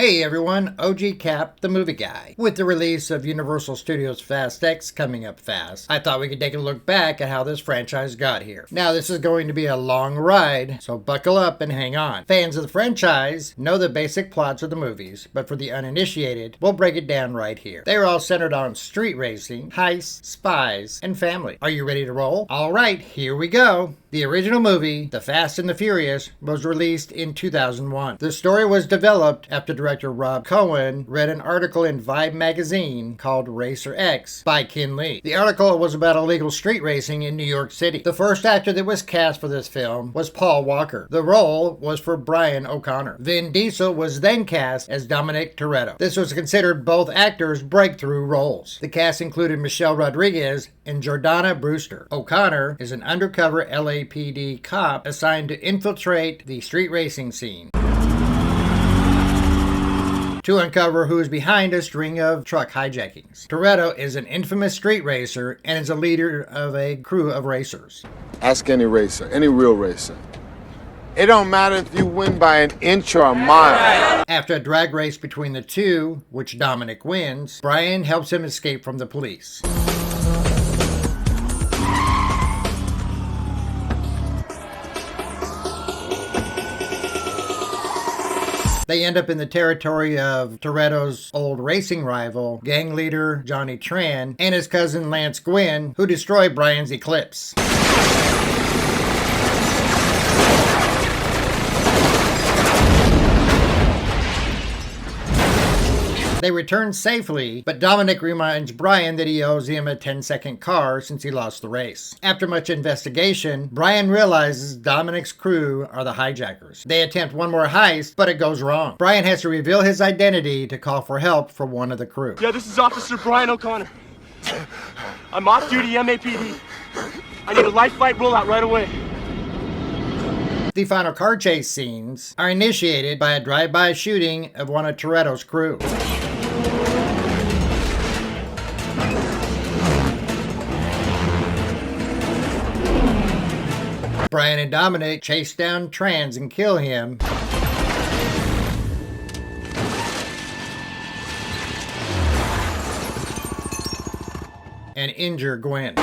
Hey everyone, OG Cap, the movie guy. With the release of Universal Studios Fast X coming up fast, I thought we could take a look back at how this franchise got here. Now this is going to be a long ride, so buckle up and hang on. Fans of the franchise know the basic plots of the movies, but for the uninitiated, we'll break it down right here. They are all centered on street racing, heists, spies, and family. Are you ready to roll? Alright, here we go. The original movie, The Fast and the Furious, was released in 2001. The story was developed after director Rob Cohen read an article in Vibe magazine called Racer X by Ken Lee. The article was about illegal street racing in New York City. The first actor that was cast for this film was Paul Walker. The role was for Brian O'Connor. Vin Diesel was then cast as Dominic Toretto. This was considered both actors' breakthrough roles. The cast included Michelle Rodriguez and Jordana Brewster. O'Connor is an undercover LAPD cop assigned to infiltrate the street racing scene to uncover who is behind a string of truck hijackings. Toretto is an infamous street racer and is a leader of a crew of racers. Ask any racer, any real racer. It don't matter if you win by an inch or a mile. After a drag race between the two, which Dominic wins, Brian helps him escape from the police. They end up in the territory of Toretto's old racing rival, gang leader Johnny Tran, and his cousin Lance Gwynn, who destroy Brian's Eclipse. They return safely, but Dominic reminds Brian that he owes him a 10-second car since he lost the race. After much investigation, Brian realizes Dominic's crew are the hijackers. They attempt one more heist, but it goes wrong. Brian has to reveal his identity to call for help from one of the crew. Yeah, this is Officer Brian O'Connor. I'm off-duty MAPD. I need a life flight rollout right away. The final car chase scenes are initiated by a drive-by shooting of one of Toretto's crew. Brian and Dominic chase down Trans and kill him, and injure Gwen.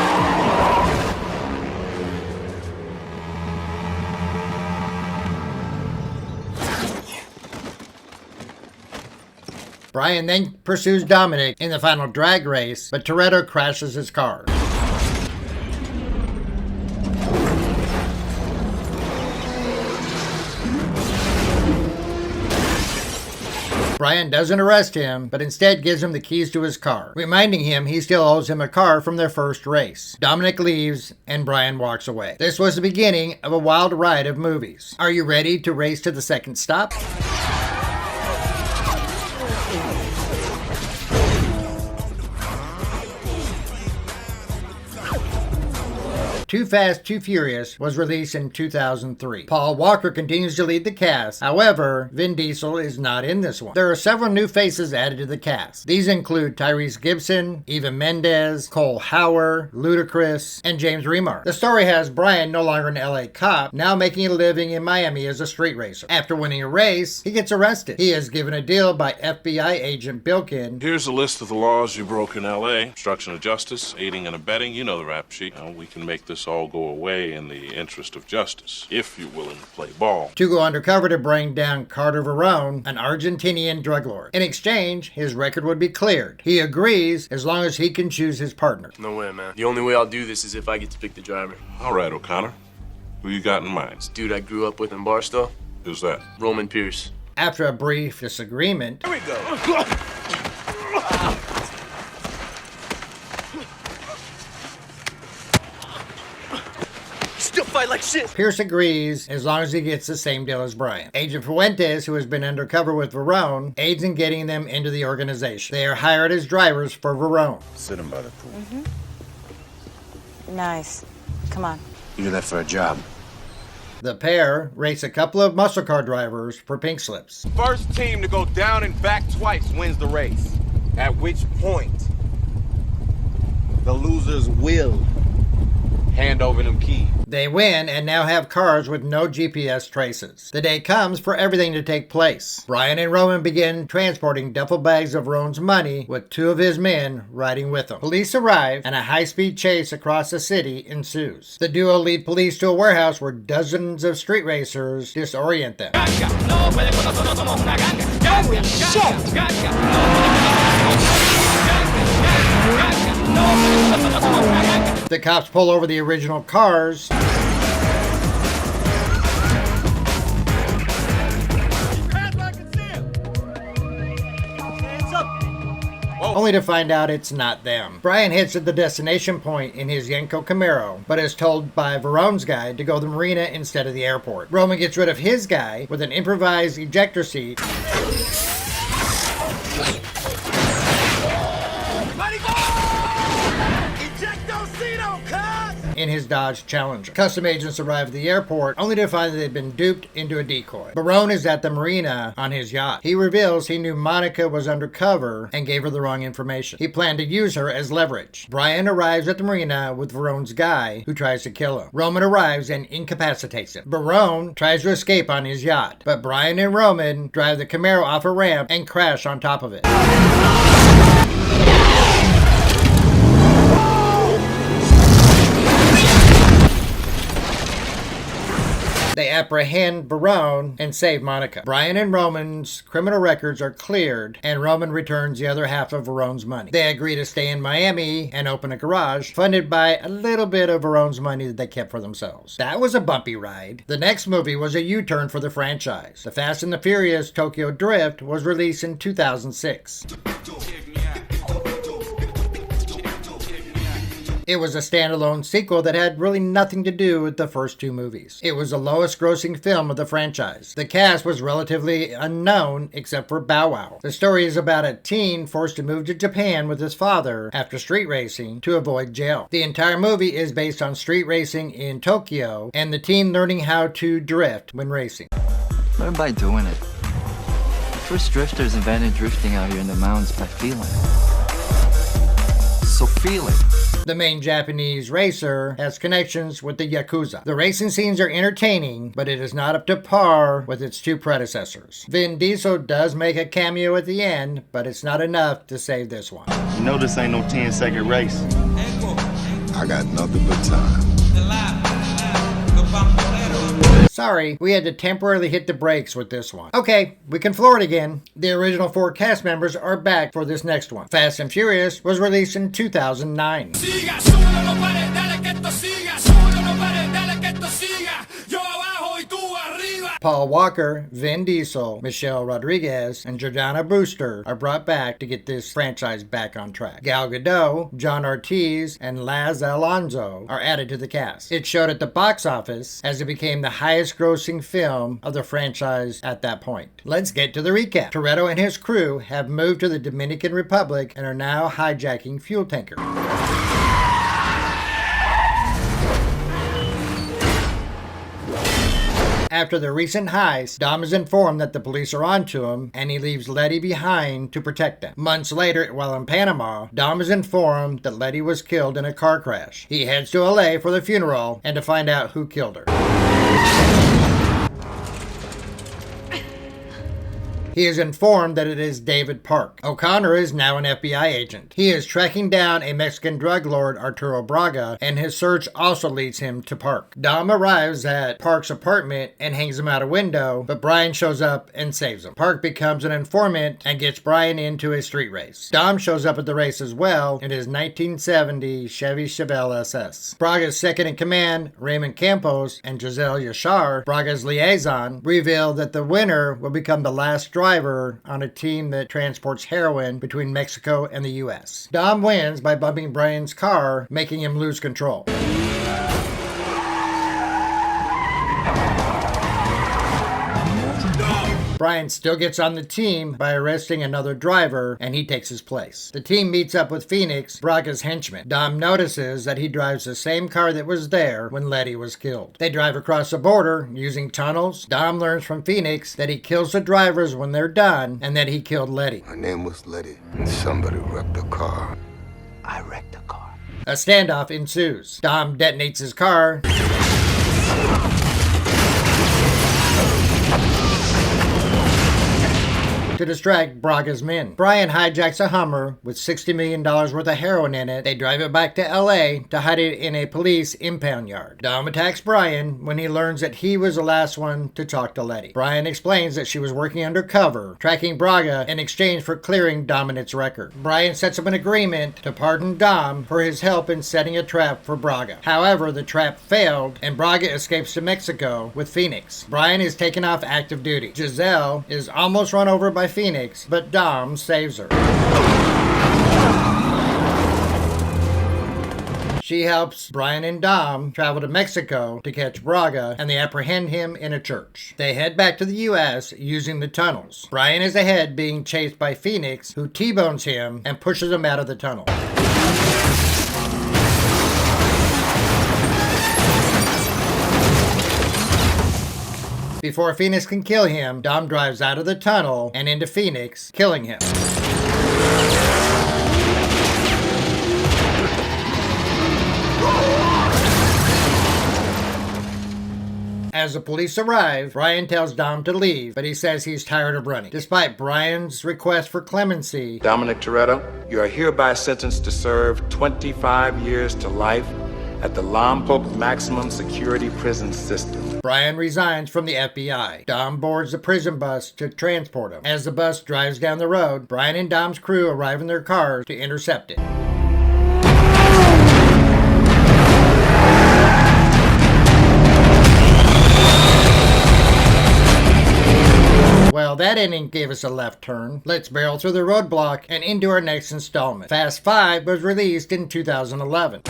Brian then pursues Dominic in the final drag race, but Toretto crashes his car. Brian doesn't arrest him, but instead gives him the keys to his car, reminding him he still owes him a car from their first race. Dominic leaves, and Brian walks away. This was the beginning of a wild ride of movies. Are you ready to race to the second stop? Too Fast, Too Furious was released in 2003. Paul Walker continues to lead the cast. However, Vin Diesel is not in this one. There are several new faces added to the cast. These include Tyrese Gibson, Eva Mendes, Cole Hauer, Ludacris, and James Remar. The story has Brian no longer an LA cop, now making a living in Miami as a street racer. After winning a race, he gets arrested. He is given a deal by FBI agent Bilkin. Here's a list of the laws you broke in LA. Obstruction of justice, aiding and abetting, you know the rap sheet. Now, we can make this all go away in the interest of justice, if you're willing to play ball. To go undercover to bring down Carter Verone, an Argentinian drug lord. In exchange, his record would be cleared. He agrees as long as he can choose his partner. No way, man. The only way I'll do this is if I get to pick the driver. All right, O'Connor. Who you got in mind? This dude I grew up with in Barstow. Who's that? Roman Pierce. After a brief disagreement, Here we go. Still fight like shit. Pierce agrees as long as he gets the same deal as Brian. Agent Fuentes, who has been undercover with Verone, aids in getting them into the organization. They are hired as drivers for Verone. Sit him by the pool. Nice. Come on. You do that for a job. The pair race a couple of muscle car drivers for pink slips. First team to go down and back twice wins the race. At which point, the losers will Hand over them keys. They win and now have cars with no GPS traces. The day comes for everything to take place. Brian and Roman begin transporting duffel bags of Rome's money with two of his men riding with them. Police arrive and a high-speed chase across the city ensues. The duo lead police to a warehouse where dozens of street racers disorient them. The cops pull over the original cars. Only to find out it's not them. Brian heads to the destination point in his Yenko Camaro, but is told by Verone's guy to go to the marina instead of the airport. Roman gets rid of his guy with an improvised ejector seat in his Dodge Challenger. Custom agents arrive at the airport only to find that they've been duped into a decoy. Verone is at the marina on his yacht. He reveals he knew Monica was undercover and gave her the wrong information. He planned to use her as leverage. Brian arrives at the marina with Verone's guy, who tries to kill him. Roman arrives and incapacitates him. Verone tries to escape on his yacht, but Brian and Roman drive the Camaro off a ramp and crash on top of it. They apprehend Verone and save Monica. Brian and Roman's criminal records are cleared, and Roman returns the other half of Verone's money. They agree to stay in Miami and open a garage, funded by a little bit of Verone's money that they kept for themselves. That was a bumpy ride. The next movie was a U-turn for the franchise. The Fast and the Furious Tokyo Drift was released in 2006. It was a standalone sequel that had really nothing to do with the first two movies. It was the lowest grossing film of the franchise. The cast was relatively unknown except for Bow Wow. The story is about a teen forced to move to Japan with his father after street racing to avoid jail. The entire movie is based on street racing in Tokyo and the teen learning how to drift when racing. Learn by doing it. The first drifters invented drifting out here in the mountains by feeling. So feel it. The main Japanese racer has connections with the Yakuza. The racing scenes are entertaining, but it is not up to par with its two predecessors. Vin Diesel does make a cameo at the end, but it's not enough to save this one. You know this ain't no 10-second race. I got nothing but time. Sorry, we had to temporarily hit the brakes with this one. Okay, we can floor it again. The original 4 cast members are back for this next one. Fast and Furious was released in 2009. Paul Walker, Vin Diesel, Michelle Rodriguez, and Jordana Brewster are brought back to get this franchise back on track. Gal Gadot, John Ortiz, and Laz Alonso are added to the cast. It showed at the box office as it became the highest grossing film of the franchise at that point. Let's get to the recap. Toretto and his crew have moved to the Dominican Republic and are now hijacking fuel tankers. After the recent heist, Dom is informed that the police are onto him, and he leaves Letty behind to protect them. Months later, while in Panama, Dom is informed that Letty was killed in a car crash. He heads to LA for the funeral and to find out who killed her. He is informed that it is David Park. O'Connor is now an FBI agent. He is tracking down a Mexican drug lord, Arturo Braga, and his search also leads him to Park. Dom arrives at Park's apartment and hangs him out a window, but Brian shows up and saves him. Park becomes an informant and gets Brian into a street race. Dom shows up at the race as well in his 1970 Chevy Chevelle SS. Braga's second in command, Raymond Campos, and Giselle Yashar, Braga's liaison, reveal that the winner will become the last driver on a team that transports heroin between Mexico and the U.S. Dom wins by bumping Brian's car, making him lose control. Brian still gets on the team by arresting another driver, and he takes his place. The team meets up with Phoenix, Braga's henchman. Dom notices that he drives the same car that was there when Letty was killed. They drive across the border using tunnels. Dom learns from Phoenix that he kills the drivers when they're done, and that he killed Letty. My name was Letty, and somebody wrecked the car. I wrecked the car. A standoff ensues. Dom detonates his car. To distract Braga's men. Brian hijacks a Hummer with $60 million worth of heroin in it. They drive it back to LA to hide it in a police impound yard. Dom attacks Brian when he learns that he was the last one to talk to Letty. Brian explains that she was working undercover, tracking Braga in exchange for clearing Dominant's record. Brian sets up an agreement to pardon Dom for his help in setting a trap for Braga. However, the trap failed and Braga escapes to Mexico with Phoenix. Brian is taken off active duty. Giselle is almost run over by Phoenix, but Dom saves her. She helps Brian and Dom travel to Mexico to catch Braga, and they apprehend him in a church. They head back to the U.S. using the tunnels. Brian is ahead, being chased by Phoenix, who T-bones him and pushes him out of the tunnel. Before Phoenix can kill him, Dom drives out of the tunnel and into Phoenix, killing him. As the police arrive, Brian tells Dom to leave, but he says he's tired of running. Despite Brian's request for clemency, Dominic Toretto, you are hereby sentenced to serve 25 years to life at the Lompoc Maximum Security Prison System. Brian resigns from the FBI. Dom boards the prison bus to transport him. As the bus drives down the road, Brian and Dom's crew arrive in their cars to intercept it. Well, that ending gave us a left turn. Let's barrel through the roadblock and into our next installment. Fast 5 was released in 2011.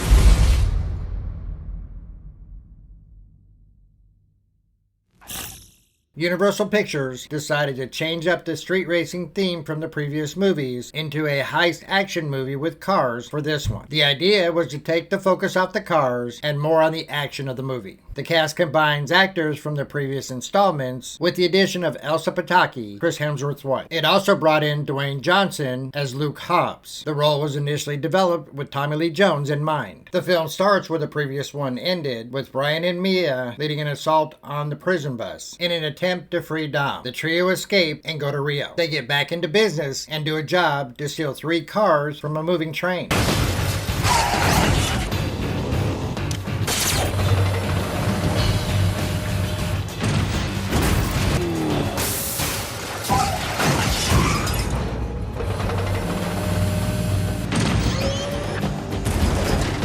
Universal Pictures decided to change up the street racing theme from the previous movies into a heist action movie with cars for this one. The idea was to take the focus off the cars and more on the action of the movie. The cast combines actors from the previous installments with the addition of Elsa Pataky, Chris Hemsworth's wife. It also brought in Dwayne Johnson as Luke Hobbs. The role was initially developed with Tommy Lee Jones in mind. The film starts where the previous one ended, with Brian and Mia leading an assault on the prison bus in an attempt to free Dom. The trio escape and go to Rio. They get back into business and do a job to steal 3 cars from a moving train.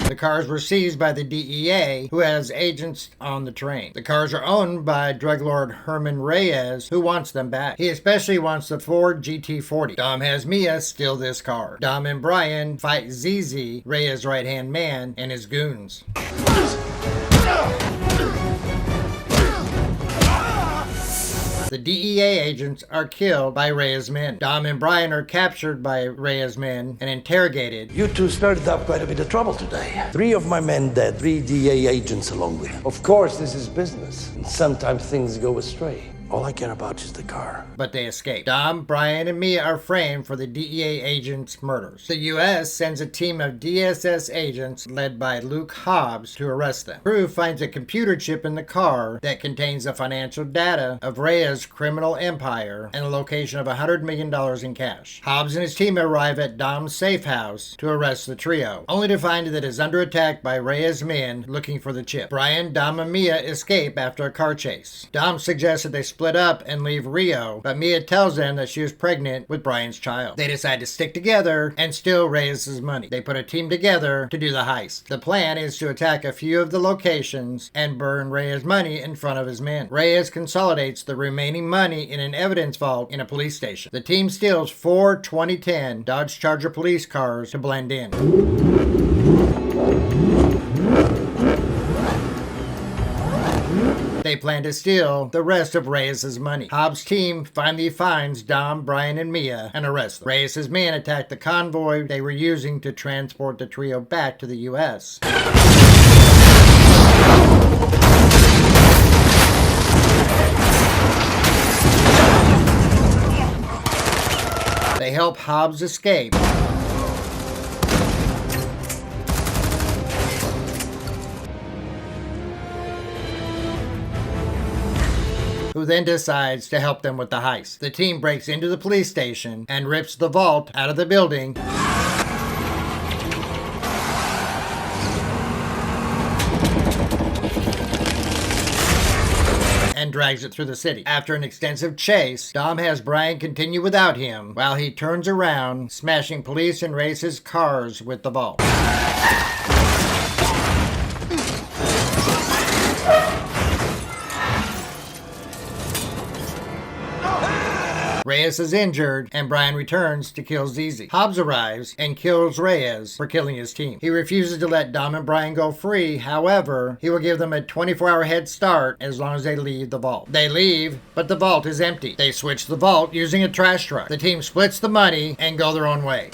The cars were seized by the DEA, who has agents on the train. The cars are owned by drug lord Herman Reyes, who wants them back. He especially wants the Ford GT40. Dom has Mia steal this car. Dom and Brian fight ZZ, Reyes' right-hand man, and his goons. The DEA agents are killed by Reyes' men. Dom and Brian are captured by Reyes' men and interrogated. You two started up quite a bit of trouble today. 3 of my men dead, 3 DEA agents along with them. Of course, this is business, and sometimes things go astray. All I care about is the car. But they escape. Dom, Brian, and Mia are framed for the DEA agents' murders. The U.S. sends a team of DSS agents led by Luke Hobbs to arrest them. Crew finds a computer chip in the car that contains the financial data of Reyes' criminal empire and the location of $100 million in cash. Hobbs and his team arrive at Dom's safe house to arrest the trio, only to find that it is under attack by Reyes' men looking for the chip. Brian, Dom, and Mia escape after a car chase. Dom suggests that they split up and leave Rio, but Mia tells them that she was pregnant with Brian's child. They decide to stick together and steal Reyes' money. They put a team together to do the heist. The plan is to attack a few of the locations and burn Reyes' money in front of his men. Reyes consolidates the remaining money in an evidence vault in a police station. The team steals 4 2010 Dodge Charger police cars to blend in. They plan to steal the rest of Reyes' money. Hobbs' team finally finds Dom, Brian, and Mia and arrests them. Reyes' men attack the convoy they were using to transport the trio back to the U.S. They help Hobbs escape. who then decides to help them with the heist. The team breaks into the police station and rips the vault out of the building and drags it through the city. After an extensive chase, Dom has Brian continue without him while he turns around, smashing police and races cars with the vault. Reyes is injured, and Brian returns to kill Zizi. Hobbs arrives and kills Reyes for killing his team. He refuses to let Dom and Brian go free. However, he will give them a 24-hour head start as long as they leave the vault. They leave, but the vault is empty. They switch the vault using a trash truck. The team splits the money and go their own way.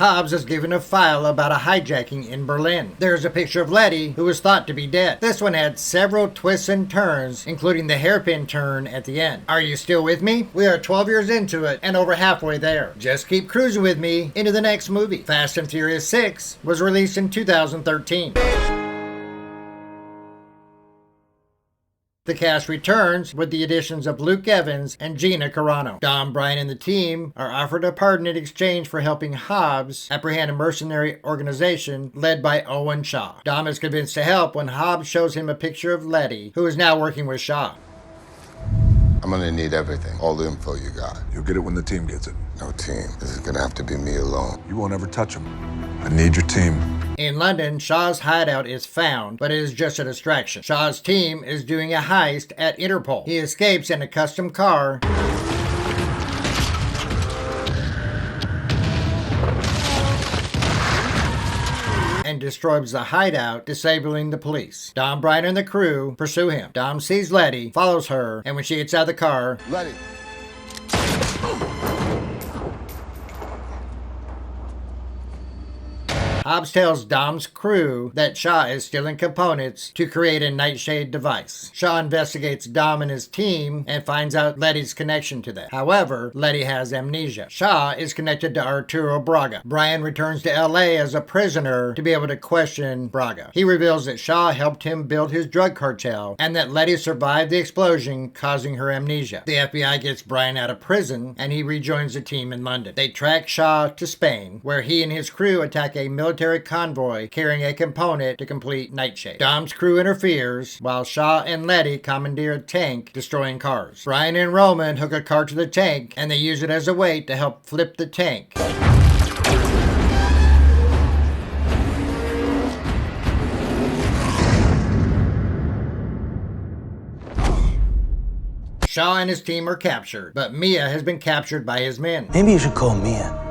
Hobbs is given a file about a hijacking in Berlin. There is a picture of Letty, who was thought to be dead. This one had several twists and turns, including the hairpin turn at the end. Are you still with me? We are 12 years into it and over halfway there. Just keep cruising with me into the next movie. Fast and Furious 6 was released in 2013. The cast returns with the additions of Luke Evans and Gina Carano. Dom, Brian, and the team are offered a pardon in exchange for helping Hobbs apprehend a mercenary organization led by Owen Shaw. Dom is convinced to help when Hobbs shows him a picture of Letty, who is now working with Shaw. I'm gonna need everything, all the info you got. You'll get it when the team gets it. No team. This is gonna have to be me alone. You won't ever touch them. I need your team. In London, Shaw's hideout is found, but it is just a distraction. Shaw's team is doing a heist at Interpol. He escapes in a custom car and destroys the hideout, disabling the police. Dom, Brian, and the crew pursue him. Dom sees Letty, follows her, and when she gets out of the car, Letty. Hobbs tells Dom's crew that Shaw is stealing components to create a nightshade device. Shaw investigates Dom and his team and finds out Letty's connection to them. However, Letty has amnesia. Shaw is connected to Arturo Braga. Brian returns to LA as a prisoner to be able to question Braga. He reveals that Shaw helped him build his drug cartel and that Letty survived the explosion, causing her amnesia. The FBI gets Brian out of prison and he rejoins the team in London. They track Shaw to Spain, where he and his crew attack a military convoy carrying a component to complete Nightshade. Dom's crew interferes while Shaw and Letty commandeer a tank, destroying cars. Brian and Roman hook a car to the tank and they use it as a weight to help flip the tank. Shaw and his team are captured, but Mia has been captured by his men. Maybe you should call Mia.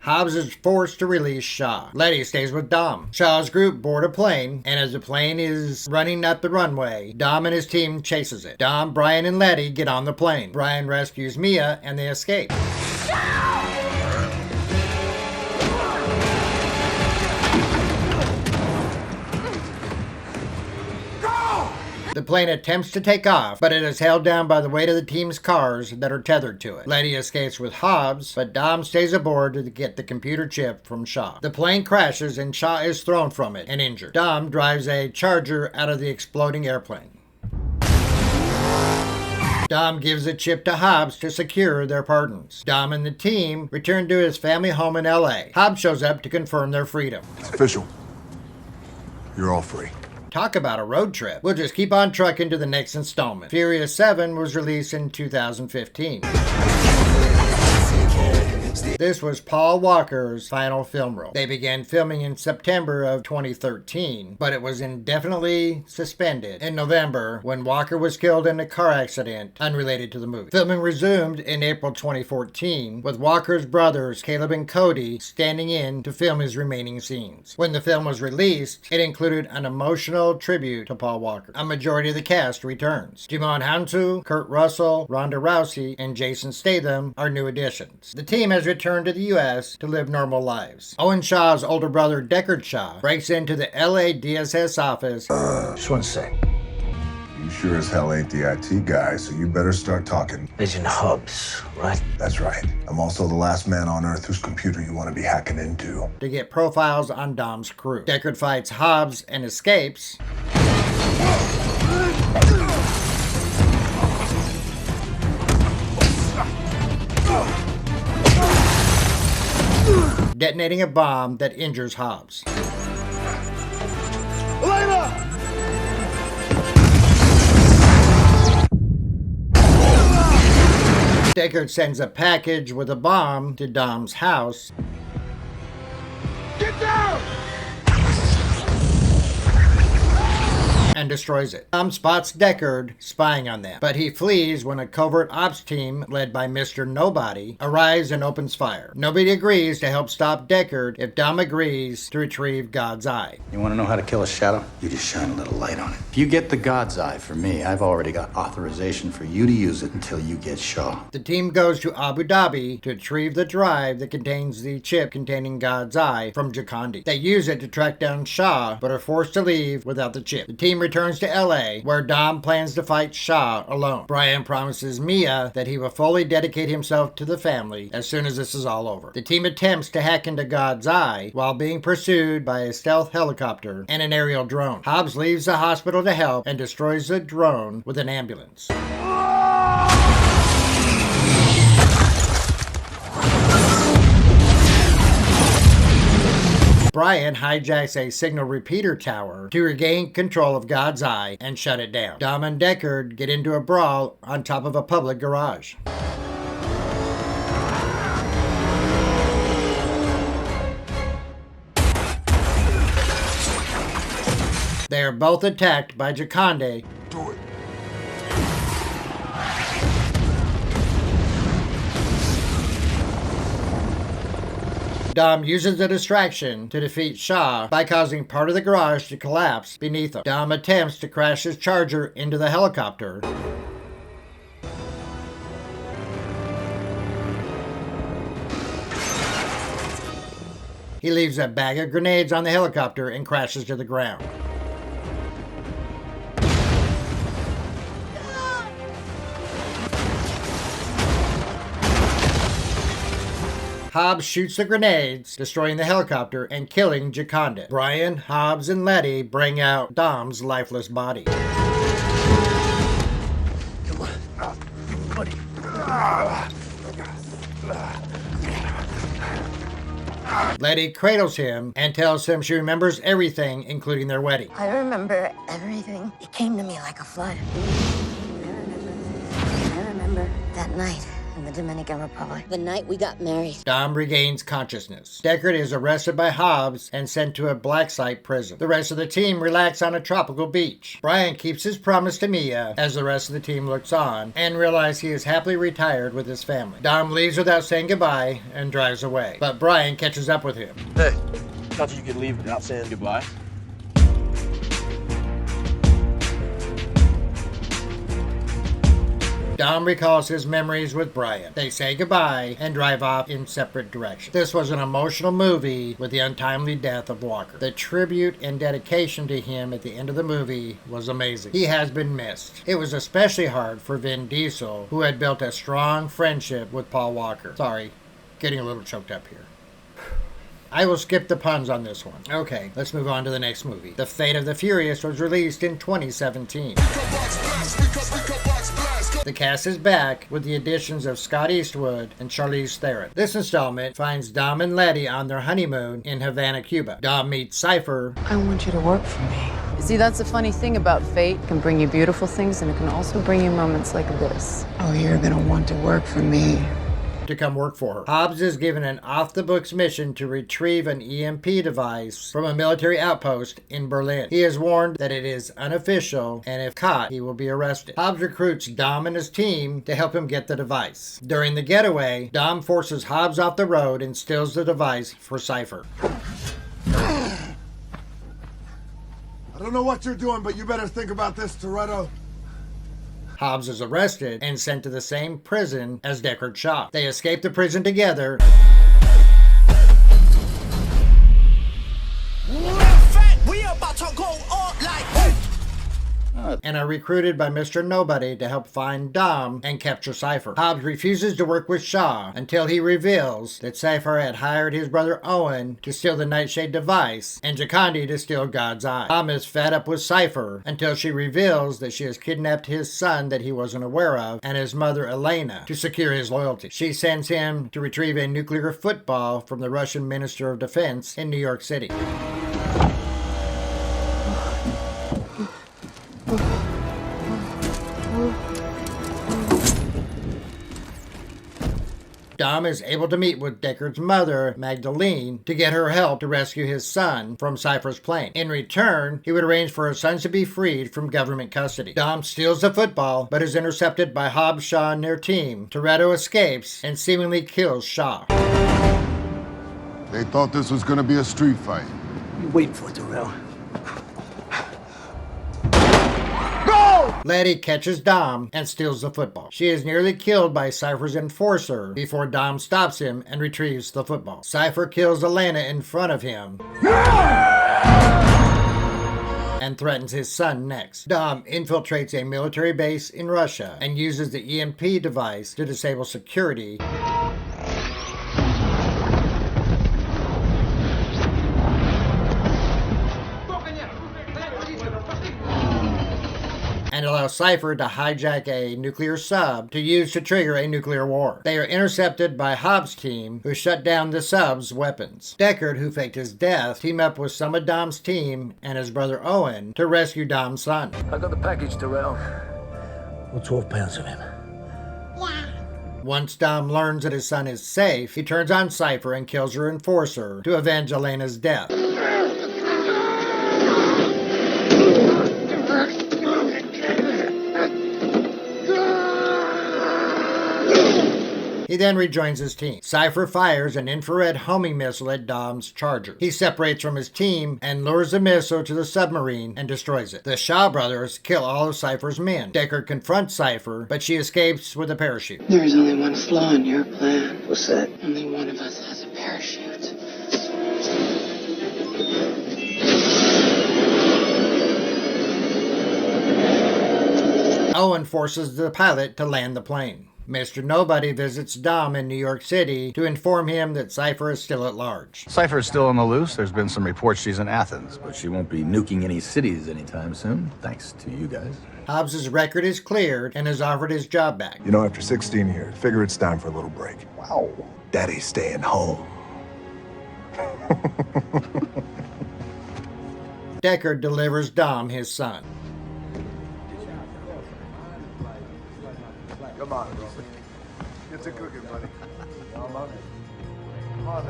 Hobbs is forced to release Shaw. Letty stays with Dom. Shaw's group board a plane, and as the plane is running up the runway, Dom and his team chases it. Dom, Brian, and Letty get on the plane. Brian rescues Mia, and they escape. The plane attempts to take off, but it is held down by the weight of the team's cars that are tethered to it. Letty escapes with Hobbs, but Dom stays aboard to get the computer chip from Shaw. The plane crashes and Shaw is thrown from it and injured. Dom drives a Charger out of the exploding airplane. Dom gives the chip to Hobbs to secure their pardons. Dom and the team return to his family home in LA. Hobbs shows up to confirm their freedom. It's official. You're all free. Talk about a road trip. We'll just keep on trucking to the next installment. Furious 7 was released in 2015. This was Paul Walker's final film role. They began filming in September of 2013, but it was indefinitely suspended in November when Walker was killed in a car accident unrelated to the movie. Filming resumed in April 2014, with Walker's brothers Caleb and Cody standing in to film his remaining scenes. When the film was released, it included an emotional tribute to Paul Walker. A majority of the cast returns. Jimon Hansu, Kurt Russell, Ronda Rousey, and Jason Statham are new additions. The team has returned to the U.S. to live normal lives. Owen Shaw's older brother, Deckard Shaw, breaks into the LA DSS office Just one sec. You sure as hell ain't the IT guy, so you better start talking. Agent Hubs, right? That's right. I'm also the last man on Earth whose computer you want to be hacking into. To get profiles on Dom's crew. Deckard fights Hobbs and escapes. Detonating a bomb that injures Hobbs. Deckard sends a package with a bomb to Dom's house. Get down! And destroys it. Dom spots Deckard spying on them, but he flees when a covert ops team led by Mr. Nobody arrives and opens fire. Nobody agrees to help stop Deckard if Dom agrees to retrieve God's Eye. You want to know how to kill a shadow? You just shine a little light on it. If you get the God's Eye for me, I've already got authorization for you to use it until you get Shaw. The team goes to Abu Dhabi to retrieve the drive that contains the chip containing God's Eye from Jakandi. They use it to track down Shaw, but are forced to leave without the chip. The team returns to LA, where Dom plans to fight Shaw alone. Brian promises Mia that he will fully dedicate himself to the family as soon as this is all over. The team attempts to hack into God's Eye while being pursued by a stealth helicopter and an aerial drone. Hobbs leaves the hospital to help and destroys the drone with an ambulance. Brian hijacks a signal repeater tower to regain control of God's Eye and shut it down. Dom and Deckard get into a brawl on top of a public garage. They are both attacked by Jakandi. Do it. Dom uses the distraction to defeat Shaw by causing part of the garage to collapse beneath him. Dom attempts to crash his charger into the helicopter. He leaves a bag of grenades on the helicopter and crashes to the ground. Hobbs shoots the grenades, destroying the helicopter and killing Jakandi. Brian, Hobbs, and Letty bring out Dom's lifeless body. Come on. Buddy. Letty cradles him and tells him she remembers everything, including their wedding. I remember everything. It came to me like a flood. I remember that night in the Dominican Republic. The night we got married. Dom regains consciousness. Deckard is arrested by Hobbs and sent to a black site prison. The rest of the team relax on a tropical beach. Brian keeps his promise to Mia as the rest of the team looks on and realizes he is happily retired with his family. Dom leaves without saying goodbye and drives away, but Brian catches up with him. Hey, thought you could leave without saying goodbye. Dom recalls his memories with Brian. They say goodbye and drive off in separate directions. This was an emotional movie with the untimely death of Walker. The tribute and dedication to him at the end of the movie was amazing. He has been missed. It was especially hard for Vin Diesel, who had built a strong friendship with Paul Walker. Sorry, getting a little choked up here. I will skip the puns on this one. Okay, let's move on to the next movie. The Fate of the Furious was released in 2017. The cast is back with the additions of Scott Eastwood and Charlize Theron. This installment finds Dom and Letty on their honeymoon in Havana, Cuba. Dom meets Cypher. I want you to work for me. See, that's the funny thing about fate. It can bring you beautiful things and it can also bring you moments like this. Oh, you're gonna want to work for me. To come work for her. Hobbs is given an off-the-books mission to retrieve an EMP device from a military outpost in Berlin. He is warned that it is unofficial, and if caught, he will be arrested. Hobbs recruits Dom and his team to help him get the device. During the getaway, Dom forces Hobbs off the road and steals the device for Cypher. I don't know what you're doing, but you better think about this, Toretto. Hobbs is arrested and sent to the same prison as Deckard Shaw. They escape the prison together. it. and are recruited by Mr. Nobody to help find Dom and capture Cypher. Hobbs refuses to work with Shaw until he reveals that Cypher had hired his brother Owen to steal the Nightshade device and Jakandi to steal God's Eye. Dom is fed up with Cypher until she reveals that she has kidnapped his son that he wasn't aware of and his mother Elena to secure his loyalty. She sends him to retrieve a nuclear football from the Russian Minister of Defense in New York City. Dom is able to meet with Deckard's mother, Magdalene, to get her help to rescue his son from Cypher's plane. In return, he would arrange for his sons to be freed from government custody. Dom steals the football, but is intercepted by Hobbs, Shaw, and their team. Toretto escapes and seemingly kills Shaw. They thought this was gonna be a street fight. You wait for it, Darrell. Letty catches Dom and steals the football. She is nearly killed by Cypher's enforcer before Dom stops him and retrieves the football. Cypher kills Elena in front of him and threatens his son next. Dom infiltrates a military base in Russia and uses the EMP device to disable security and allow Cypher to hijack a nuclear sub to use to trigger a nuclear war. They are intercepted by Hobbs' team, who shut down the sub's weapons. Deckard, who faked his death, team up with some of Dom's team and his brother Owen to rescue Dom's son. I got the package, Darrell. What's 12 pounds of him? Once Dom learns that his son is safe, he turns on Cypher and kills her enforcer to avenge Elena's death. He then rejoins his team. Cypher fires an infrared homing missile at Dom's Charger. He separates from his team and lures the missile to the submarine and destroys it. The Shaw brothers kill all of Cypher's men. Deckard confronts Cypher, but she escapes with a parachute. There is only one flaw in your plan. What's that? Only one of us has a parachute. Owen forces the pilot to land the plane. Mr. Nobody visits Dom in New York City to inform him that Cypher is still at large. Cypher is still on the loose. There's been some reports she's in Athens, but she won't be nuking any cities anytime soon, thanks to you guys. Hobbs' record is cleared and is offered his job back. You know, after 16 years, figure it's time for a little break. Wow. Daddy's staying home. Deckard delivers Dom his son. Come on, Robert. Get to cooking, buddy.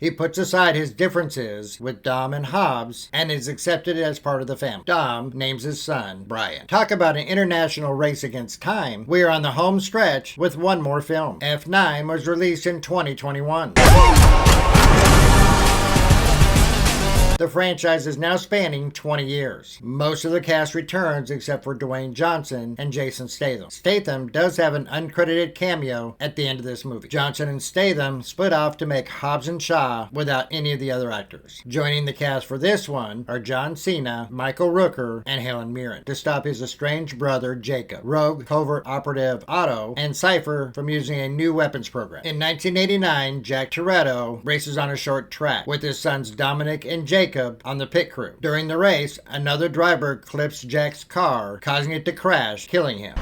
He puts aside his differences with Dom and Hobbs and is accepted as part of the family. Dom names his son Brian. Talk about an international race against time. We are on the home stretch with one more film. F9 was released in 2021. The franchise is now spanning 20 years. Most of the cast returns except for Dwayne Johnson and Jason Statham. Statham does have an uncredited cameo at the end of this movie. Johnson and Statham split off to make Hobbs and Shaw without any of the other actors. Joining the cast for this one are John Cena, Michael Rooker, and Helen Mirren to stop his estranged brother Jacob, rogue covert operative Otto, and Cypher from using a new weapons program. In 1989, Jack Toretto races on a short track with his sons Dominic and Jacob on the pit crew. During the race, another driver clips Jack's car, causing it to crash, killing him.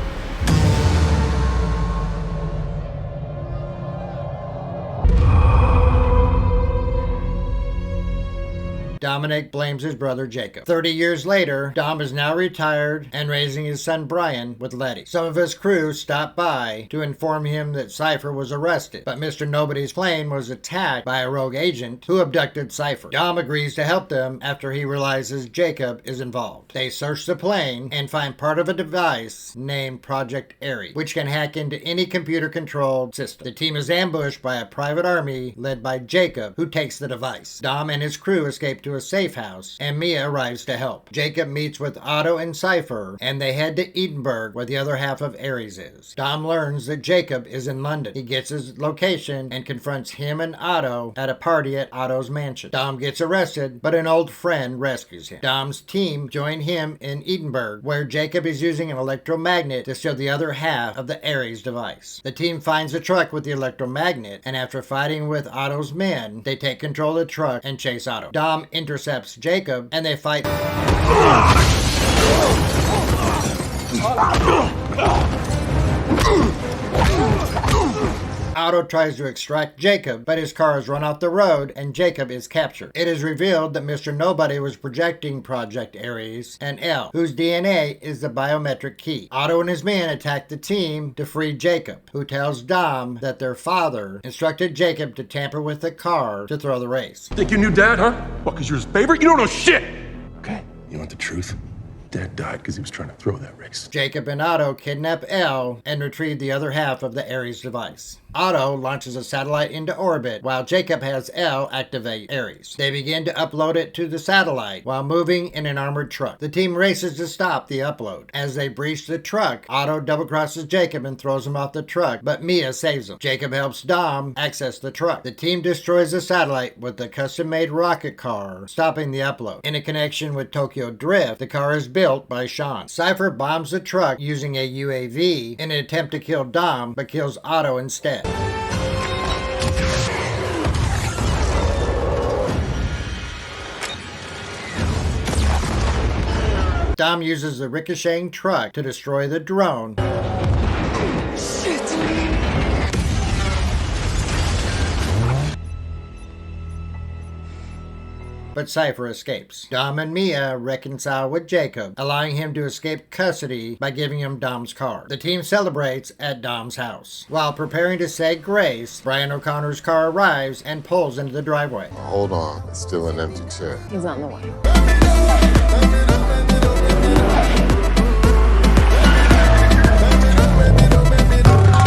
Dominic blames his brother Jacob. 30 years later, Dom is now retired and raising his son Brian with Letty. Some of his crew stopped by to inform him that Cypher was arrested, but Mr. Nobody's plane was attacked by a rogue agent who abducted Cypher. Dom agrees to help them after he realizes Jacob is involved. They search the plane and find part of a device named Project Ares, which can hack into any computer-controlled system. The team is ambushed by a private army led by Jacob, who takes the device. Dom and his crew escape to into a safe house, and Mia arrives to help. Jacob meets with Otto and Cypher, and they head to Edinburgh, where the other half of Ares is. Dom learns that Jacob is in London. He gets his location and confronts him and Otto at a party at Otto's mansion. Dom gets arrested, but an old friend rescues him. Dom's team join him in Edinburgh, where Jacob is using an electromagnet to steal the other half of the Ares device. The team finds a truck with the electromagnet, and after fighting with Otto's men, they take control of the truck and chase Otto. Dom intercepts Jacob, and they fight. Otto tries to extract Jacob, but his car is run off the road and Jacob is captured. It is revealed that Mr. Nobody was projecting Project Ares and L, whose DNA is the biometric key. Otto and his men attack the team to free Jacob, who tells Dom that their father instructed Jacob to tamper with the car to throw the race. Think you knew Dad, huh? What, because you're his favorite? You don't know shit! Okay, you want the truth? Dad died because he was trying to throw that race. Jacob and Otto kidnap Elle and retrieve the other half of the Ares device. Otto launches a satellite into orbit while Jacob has Elle activate Ares. They begin to upload it to the satellite while moving in an armored truck. The team races to stop the upload. As they breach the truck, Otto double-crosses Jacob and throws him off the truck, but Mia saves him. Jacob helps Dom access the truck. The team destroys the satellite with a custom-made rocket car, stopping the upload. In a connection with Tokyo Drift, the car is built by Sean. Cypher bombs the truck using a UAV in an attempt to kill Dom, but kills Otto instead. Dom uses the ricocheting truck to destroy the drone. Shit! But Cypher escapes. Dom and Mia reconcile with Jacob, allowing him to escape custody by giving him Dom's car. The team celebrates at Dom's house. While preparing to say grace, Brian O'Connor's car arrives and pulls into the driveway. Hold on, it's still an empty chair. He's on the way.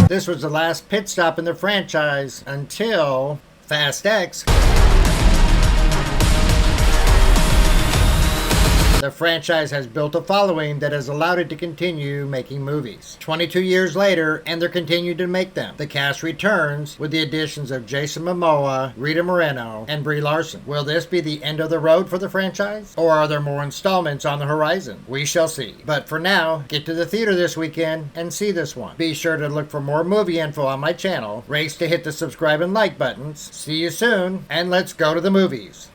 This was the last pit stop in the franchise until Fast X. The franchise has built a following that has allowed it to continue making movies. 22 years later, and they're continuing to make them. The cast returns with the additions of Jason Momoa, Rita Moreno, and Brie Larson. Will this be the end of the road for the franchise? Or are there more installments on the horizon? We shall see. But for now, get to the theater this weekend and see this one. Be sure to look for more movie info on my channel. Race to hit the subscribe and like buttons. See you soon, and let's go to the movies.